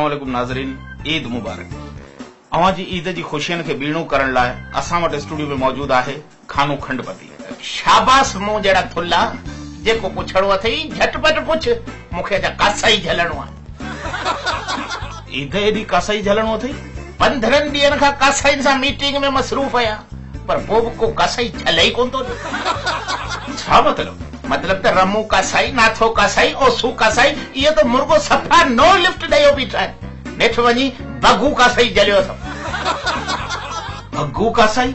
अस्सलाम वालेकुम नाज़रीन, ईद मुबारक। अवां जी ईद जी खुशियन के बीणू करण लाए असां वटि स्टूडियो में मौजूद आहे खानू खंडपति। शाबाश मूं जड़ा थुल्ला जेको पुछणो अथई झटपट पुछ, मूंखे त कासाई झलणो आहे। ईद एडी कासाई झलणो अथई? 15 ॾींहनि खां कासाईन सां मीटिंग में मसरूफ़ आहियां, पर पोइ बि को कासाई झले ई कोन थो। छा मतलब? मतलब त रमू कासाई, नाथो कासाई, ओसू कासाई, इहो त मुर्गो सफ़ा नो लिफ्ट ॾेयो बीठा आहिनि। नेठ वञी बगू कासाई झलियो अथव। बगू कासाई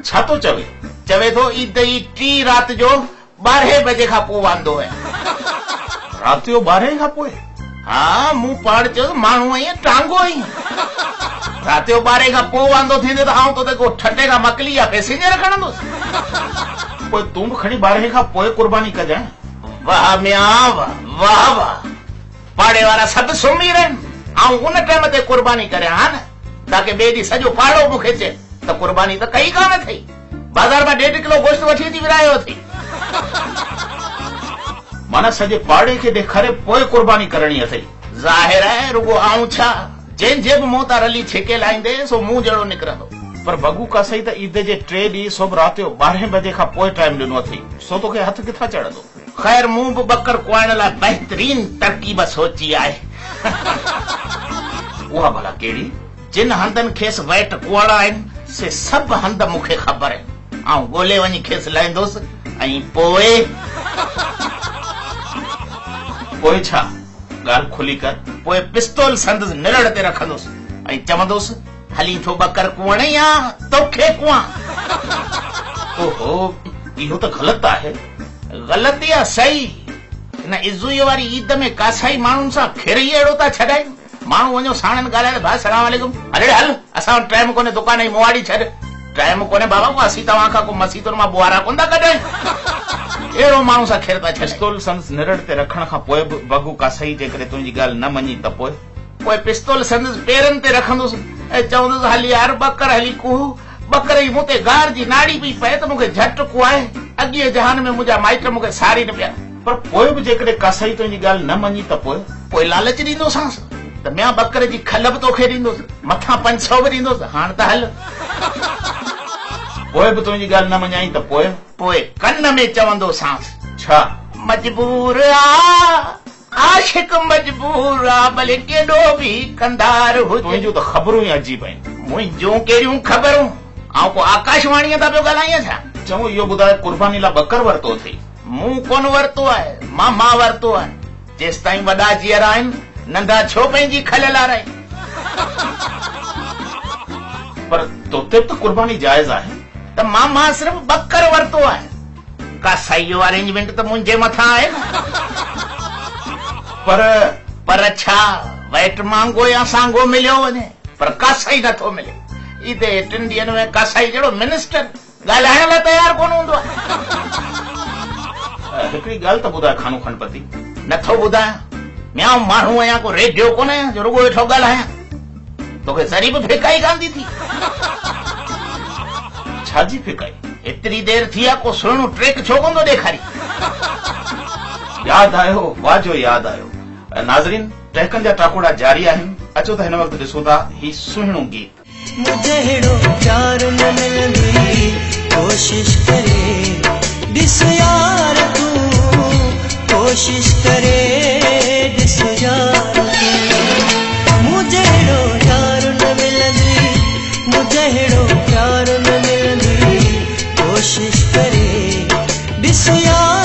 छा थो चवे? चवे थो ईद जी 3 रात जो 12 बजे खां पोइ वांदो आहे। रात जो 12 खां पोइ? हा, मूं पाण चयो माण्हू ईअं टांगो आई। रात जो 12 खां पोइ वांदो थींदो त आऊं तो को ठटे खां मकली या पैसेंजर खणंदुसि। पोइ तूं बि खणी 12 खां पोइ कुर्बानी कजांइ। वाह म्यां वाह वाह, पाड़े वारा सभु सुम्ही रहनि, आऊं उन टाइम ते कुर्बानी करियां हा न, ताकि ॿिए ॾींहुं सॼो पाड़ो मूंखे चए त कुर्बानी त कई कान अथई, बाज़ार मां 1.5 किलो गोश्त वठी अची विरायो अथई। माना सॼे पाड़े खे ॾेखारे पोइ कुर्बानी करणी अथई? ज़ाहिर आहे, रुगो आऊं छा, जंहिंजे बि मूं तां रली छिके लाहींदे सो मूं जहिड़ो निकिरंदो। पर बगू कासाई त ईद जे 3 ॾींहं सभु रात जो 12 बजे खां पोइ टाइम ॾिनो अथई, सो तोखे हथ किथां चढ़ंदो? ख़ैर, मूं बि बकर कुआइण लाइ बहितरीन तरकीब सोची आहे। उहा भला कहिड़ी? जिन हंधनि खेसि वैट कुआड़ा आहिनि से सभु हंध मूंखे ख़बर आहिनि, आऊं ॻोल्हे वञी खेसि लहंदुसि ऐं पोइ छा? ॻाल्हि खुली कर। पोइ पिस्तौल संदसि निरड़ ते रखंदुसि ऐं चवंदुसि हली थो बकर कुअण या तोखे कुआं। ओहो, इहो त ग़लति आहे। ग़लति या सही? हिन इज़ुईअ वारी ईद में कासाई माण्हुनि सां खिरई अहिड़ो था छॾाइनि। माण्हू वञो साणनि ॻाल्हाए, भाउ सलाम वालेकुम, हले हल असां वटि टाइम कोन्हे, दुकान जी मुआड़ी छॾ। टाइम कोन्हे बाबा, असीं तव्हां खां को मसीतुनि मां बुआरा कोन था कढायूं। अहिड़ो माण्हू सां खिर था छॾे। पिस्तौल संदसि निरड़ ते रखण खां पोइ बि बगू कासाई जेकॾहिं तुंहिंजी ॻाल्हि न मञी त पोइ पिस्तौल संदसि पेरनि ते रखंदुसि ऐं चवंदुसि हली यार बकर हली कुहू। बकर जी मूं ते गार जी नाड़ी पई पए त मूंखे झटि कुआए। अॻिए जहान में मुंहिंजा माइट मूंखे सारी न पिया। पर पोइ बि जेकॾहिं कासाई तुंहिंजी ॻाल्हि न मञी त पोइ लालच ॾींदोसांसि त ॿिया बकर जी खल बि तोखे ॾींदुसि, मथां 500 बि ॾींदुसि। हाणे त हल। पोइ बि तुंहिंजी ॻाल्हि न मञाई त पोइ कन में चवंदोसांसि छा? मजबूर आ आशिक, मजबूर आ भले केॾो बि कंदार हुजे। तुंहिंजूं त ख़बरूं ई अजीब आहिनि। मुंहिंजूं कहिड़ियूं ख़बरूं? आऊं को आकाशवाणीअ तां पियो ॻाल्हायां छा? चङो, इहो ॿुधाए कुर्बानी लाइ बकर वरितो अथई? मूं कोन वरितो आहे, मां वरितो आहे। जेसि ताईं वॾा जीअर आहिनि, नंढा छो पंहिंजी खल लाराई? पर तोते बि त कुर्बानी जाइज़ आहे। त मां सिर्फ़ बकर वरितो आहे। कासाई जो अरेंजमेंट त मुंहिंजे मथां आहे न। पर छा, वैट मांगो या सांगो मिलियो वञे, पर कासाई नथो मिले। ईद 3 ॾींहनि में कासाई जहिड़ो मिनिस्टर ॻाल्हाइण लाइ तयारु कोन हूंदो आहे। हिकिड़ी ॻाल्हि त ॿुधाए खानू खंडपति। नथो ॿुधायां, म्यां माण्हू आहियां, को रेडियो कोन्हे जो रुगो वेठो ॻाल्हायां। तोखे ज़री बि फिकाई कान थी थी? छा जी फिकाई? एतिरी देर थी आहे, को सुहिणो ट्रेक छो कोन थो ॾेखारी? यादि आयो, वाजो यादि आयो। नाज़रीन, ट्रैकनि जा टाकोड़ा जारी आहिनि। अचो त हिन वक़्तु ॾिसो था ही सुहिणो गीत। मुझे हेड़ो प्यार न मिलंदी, कोशिश करे ॾिस यार तू, कोशिश करे ॾिस यार तू। मुझे हेड़ो प्यार न मिलंदी, मुझे हेड़ो प्यार न मिलंदी, कोशिश करे ॾिस यार